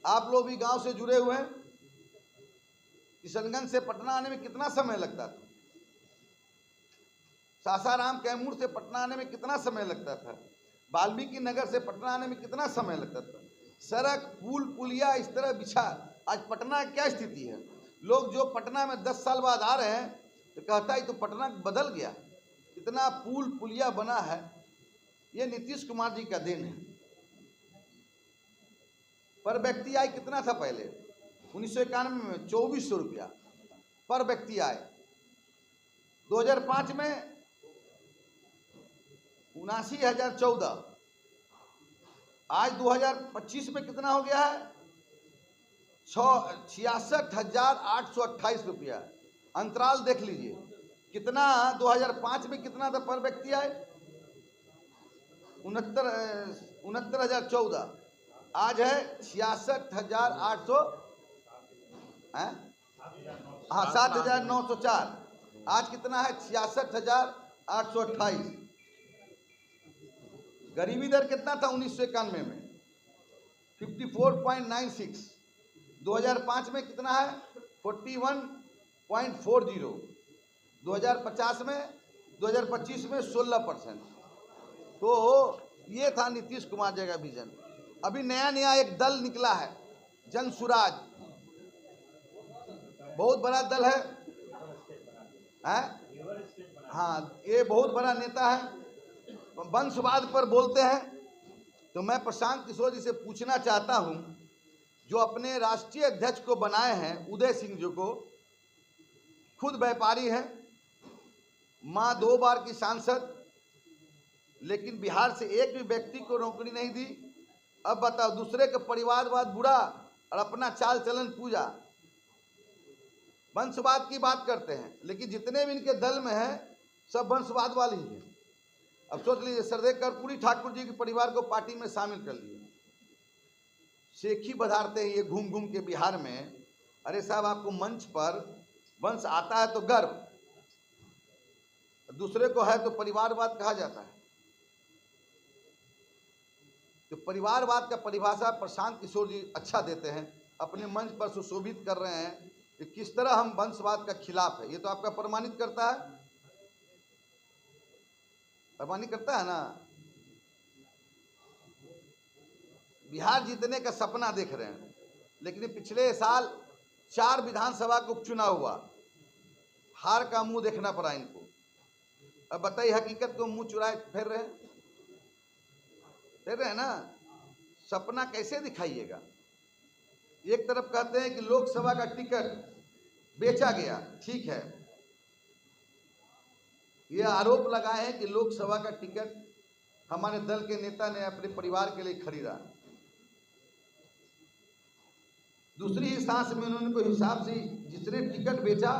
आप लोग भी गांव से जुड़े हुए हैं। किशनगंज से पटना आने में कितना समय लगता था? सासाराम कैमूर से पटना आने में कितना समय लगता था? वाल्मीकि नगर से पटना आने में कितना समय लगता था? सड़क पुल पुलिया इस तरह बिछा। आज पटना की क्या स्थिति है? लोग जो पटना में 10 साल बाद आ रहे हैं तो कहता है तो पटना बदल गया। इतना पुल पुलिया बना है, ये नीतीश कुमार जी का देन है। पर व्यक्ति आय कितना था पहले? 1991 में 2400 रुपया पर व्यक्ति आय। 2005 में 79,014। आज 2025 में कितना हो गया है? 66,828 रुपया। अंतराल देख लीजिए कितना। 2005 में कितना था पर व्यक्ति आए? 69,014। आज है 66,800, हाँ 7,904। आज कितना है? 66,828। गरीबी दर कितना था 1991 में? 54.96। 2005 में कितना है? 41.40। 2050 में 2025 में 16%। तो ये था नीतीश कुमार जी का विजन। अभी नया नया एक दल निकला है, जन सुराज। बहुत बड़ा दल है, हाँ ये बहुत बड़ा नेता है, वंशवाद पर बोलते हैं। तो मैं प्रशांत किशोर जी से पूछना चाहता हूं, जो अपने राष्ट्रीय अध्यक्ष को बनाए हैं उदय सिंह जी को, खुद व्यापारी हैं, मां 2 बार की सांसद, लेकिन बिहार से एक भी व्यक्ति को नौकरी नहीं दी। अब बताओ, दूसरे का परिवारवाद बुरा और अपना चाल चलन पूजा। वंशवाद की बात करते हैं, लेकिन जितने भी इनके दल में हैं सब वंशवाद वाले ही हैं। अब सोच लीजिए, सरदेव कर्पूरी ठाकुर जी के परिवार को पार्टी में शामिल कर लिए, शेखी बधारते हैं ये घूम घूम के बिहार में। अरे साहब, आपको मंच पर वंश आता है तो गर्व, दूसरे को है तो परिवारवाद कहा जाता है। तो परिवारवाद का परिभाषा प्रशांत किशोर जी अच्छा देते हैं, अपने मंच पर सुशोभित कर रहे हैं कि किस तरह हम वंशवाद का खिलाफ है। ये तो आपका प्रमाणित करता है, प्रमाणित करता है ना। बिहार जीतने का सपना देख रहे हैं, लेकिन पिछले साल 4 विधानसभा का उपचुनाव हुआ, हार का मुंह देखना पड़ा इनको। अब बताइए, हकीकत को मुंह चुराए फिर रहे हैं ना। सपना कैसे दिखाइएगा? एक तरफ कहते हैं कि लोकसभा का टिकट बेचा गया, ठीक है, ये आरोप लगाए हैं कि लोकसभा का टिकट हमारे दल के नेता ने अपने परिवार के लिए खरीदा। दूसरी ही सांस में उन्होंने कोई हिसाब से जिसने टिकट बेचा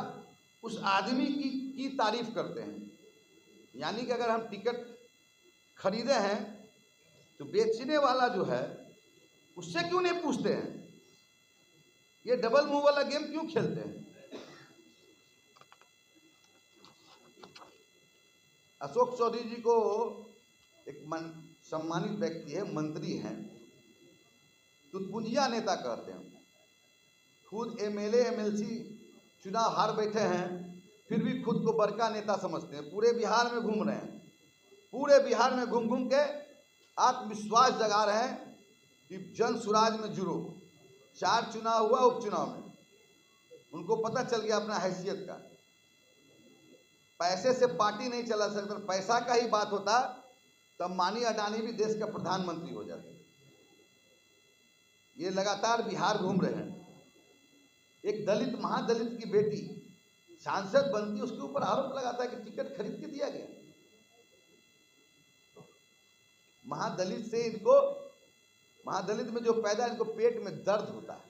उस आदमी की तारीफ करते हैं। यानी कि अगर हम टिकट खरीदे हैं तो बेचने वाला जो है उससे क्यों नहीं पूछते हैं? ये डबल मुंह वाला गेम क्यों खेलते हैं? अशोक चौधरी जी को एक सम्मानित व्यक्ति है, मंत्री हैं, तुतपुंजिया नेता कहते हैं। खुद एमएलए एमएलसी चुनाव हार बैठे हैं, फिर भी खुद को बड़का नेता समझते हैं। पूरे बिहार में घूम रहे हैं, पूरे बिहार में घूम घूम के आत्मविश्वास जगा रहे हैं कि जन सुराज में जुड़ो। 4 चुनाव हुआ, उपचुनाव में उनको पता चल गया अपना हैसियत का। पैसे से पार्टी नहीं चला सकता, पैसा का ही बात होता तब अंबानी अडानी भी देश का प्रधानमंत्री हो जाते। ये लगातार बिहार घूम रहे हैं। एक दलित महादलित की बेटी सांसद बनती, उसके ऊपर आरोप लगाता है कि टिकट खरीद के दिया गया। महादलित से इनको, महादलित में जो पैदा है, इनको पेट में दर्द होता है।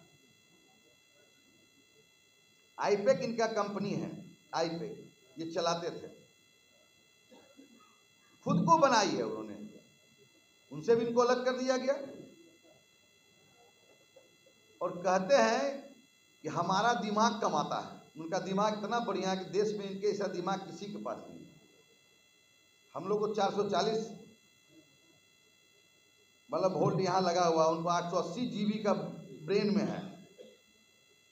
आईपेक इनका कंपनी है, आईपेक ये चलाते थे, खुद को बनाई है उन्होंने, उनसे भी इनको अलग कर दिया गया। और कहते हैं कि हमारा दिमाग कमाता है। उनका दिमाग इतना बढ़िया है कि देश में इनके ऐसा दिमाग किसी के पास नहीं। हम लोग को 440 मतलब वोल्ट यहाँ लगा हुआ, उनको 880 GB का ब्रेन में है।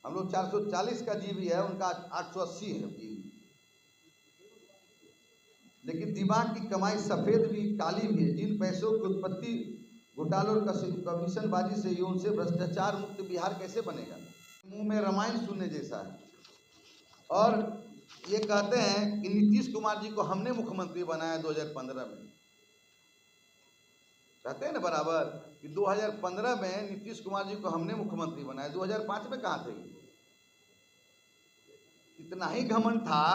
हम लोग 440 का जीबी है, उनका 880 है जीबी। लेकिन दिमाग की कमाई सफ़ेद भी काली भी है। जिन पैसों की उत्पत्ति घोटालों और कमीशनबाजी से, उनसे भ्रष्टाचार मुक्त बिहार कैसे बनेगा? मुंह में रामायण सुनने जैसा है। और ये कहते हैं कि नीतीश कुमार जी को हमने मुख्यमंत्री बनाया 2015 में। कहते हैं ना बराबर कि 2015 में नीतीश कुमार जी को हमने मुख्यमंत्री बनाया। 2005 में कहाँ थे? इतना ही घमंड था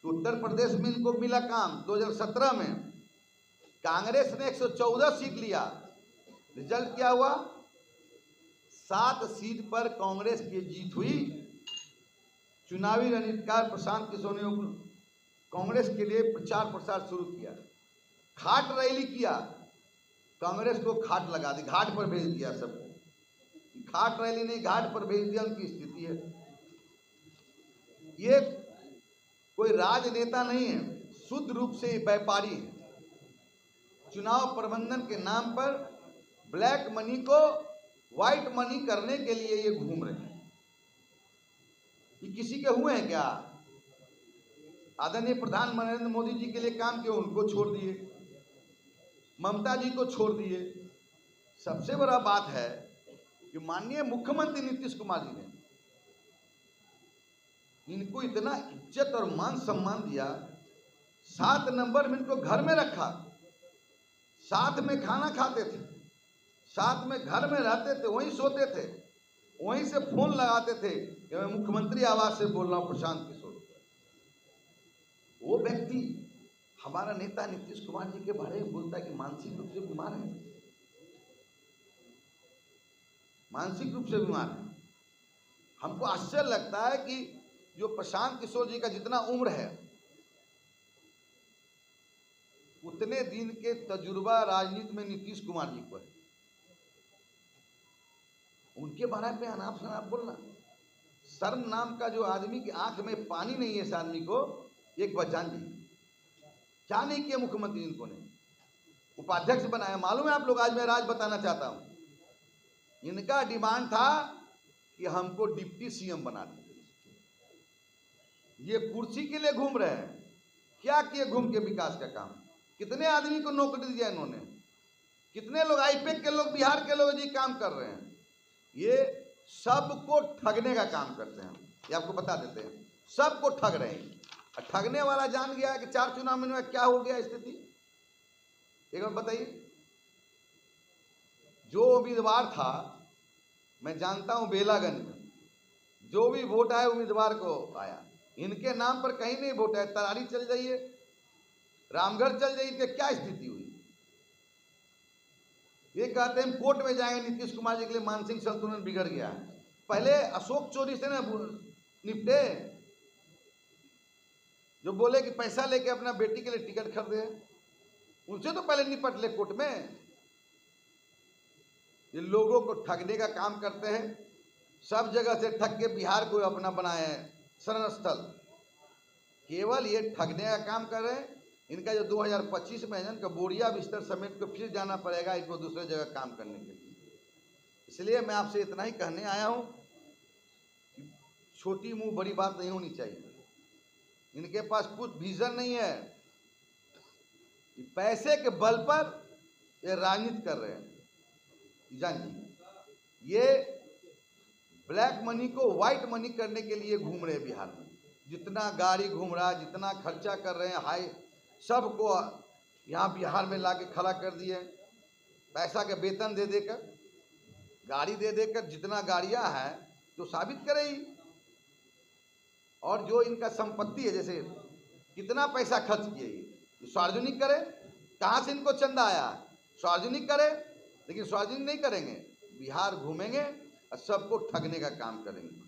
तो उत्तर प्रदेश में इनको मिला काम। 2017 में कांग्रेस ने 114 सीट लिया। रिजल्ट क्या हुआ? 7 सीट पर कांग्रेस की जीत हुई। चुनावी रणनीतिकार प्रशांत किशोर ने कांग्रेस के लिए प्रचार प्रसार शुरू किया, खाट रैली किया, कांग्रेस को खाट लगा दी, घाट पर भेज दिया सबको। खाट रैली नहीं, घाट पर भेज दिया, उनकी स्थिति है। ये कोई राजनेता नहीं है, शुद्ध रूप से व्यापारी है। चुनाव प्रबंधन के नाम पर ब्लैक मनी को व्हाइट मनी करने के लिए ये घूम रहे हैं। ये किसी के हुए हैं क्या? आदरणीय प्रधानमंत्री नरेंद्र मोदी जी के लिए काम किया, उनको छोड़ दिए, ममता जी को छोड़ दिए। सबसे बड़ा बात है कि माननीय मुख्यमंत्री नीतीश कुमार जी ने इनको इतना इज्जत और मान सम्मान दिया। 7 नंबर में इनको घर में रखा, साथ में खाना खाते थे, साथ में घर में रहते थे, वहीं सोते थे, वहीं से फोन लगाते थे कि मैं मुख्यमंत्री आवाज से बोल रहा हूं प्रशांत किशोर। वो व्यक्ति हमारा नेता नीतीश कुमार जी के बारे में बोलता है कि मानसिक रूप से बीमार है, मानसिक रूप से बीमार है। हमको आश्चर्य लगता है कि जो प्रशांत किशोर जी का जितना उम्र है, उतने दिन के तजुर्बा राजनीति में नीतीश कुमार जी को है। उनके बारे में अनाप शनाप बोलना, शर्म नाम का जो आदमी की आंख में पानी नहीं है इस आदमी को। एक बचान जी क्या नहीं किया मुख्यमंत्री इनको ने? उपाध्यक्ष बनाया। मालूम है आप लोग, आज मैं राज बताना चाहता हूं। इनका डिमांड था कि हमको डिप्टी सीएम बना दे। ये कुर्सी के लिए घूम रहे हैं। क्या किए घूम के विकास का काम? कितने आदमी को नौकरी दिया इन्होंने? कितने लोग आईपीएक के लोग, बिहार के लोग जी काम कर रहे हैं। ये सबको ठगने का काम करते हैं। ये आपको बता देते हैं, सबको ठग रहे हैं। और ठगने वाला जान गया कि 4 चुनाव में क्या हो गया स्थिति। एक बार बताइए, जो उम्मीदवार था, मैं जानता हूं बेलागंज में जो भी वोट आया उम्मीदवार को आया, इनके नाम पर कहीं नहीं वोट है। तरारी चल जाइए, रामगढ़ चल जाइए, कि क्या स्थिति हुई। ये कहते हैं कोर्ट में जाएंगे नीतीश कुमार जी के लिए, मानसिक संतुलन बिगड़ गया है। पहले अशोक चोरी से ना निपटे, जो बोले कि पैसा लेके अपना बेटी के लिए टिकट खरीदे, उनसे तो पहले निपट ले कोर्ट में। ये लोगों को ठगने का काम करते हैं, सब जगह से ठग के बिहार को अपना बनाए हैं शरण स्थल। केवल ये ठगने का काम कर रहे हैं। इनका जो 2025 में है, इनका बोरिया बिस्तर समेट को फिर जाना पड़ेगा इनको दूसरे जगह काम करने के लिए। इसलिए मैं आपसे इतना ही कहने आया हूं कि छोटी मुंह बड़ी बात नहीं होनी चाहिए। इनके पास कुछ विजन नहीं है, पैसे के बल पर ये राजनीति कर रहे हैं। जान जी, ये ब्लैक मनी को व्हाइट मनी करने के लिए घूम रहे हैं बिहार में। जितना गाड़ी घूम रहा, जितना खर्चा कर रहे हैं, हाई सबको यहाँ बिहार में लाके खड़ा कर दिए। पैसा के वेतन दे देकर, गाड़ी दे देकर, जितना गाड़ियाँ हैं तो साबित करे ही। और जो इनका संपत्ति है, जैसे कितना पैसा खर्च किए, ये सार्वजनिक करे। कहाँ से इनको चंदा आया, सार्वजनिक करे। लेकिन सार्वजनिक नहीं करेंगे, बिहार घूमेंगे और सबको ठगने का काम करेंगे।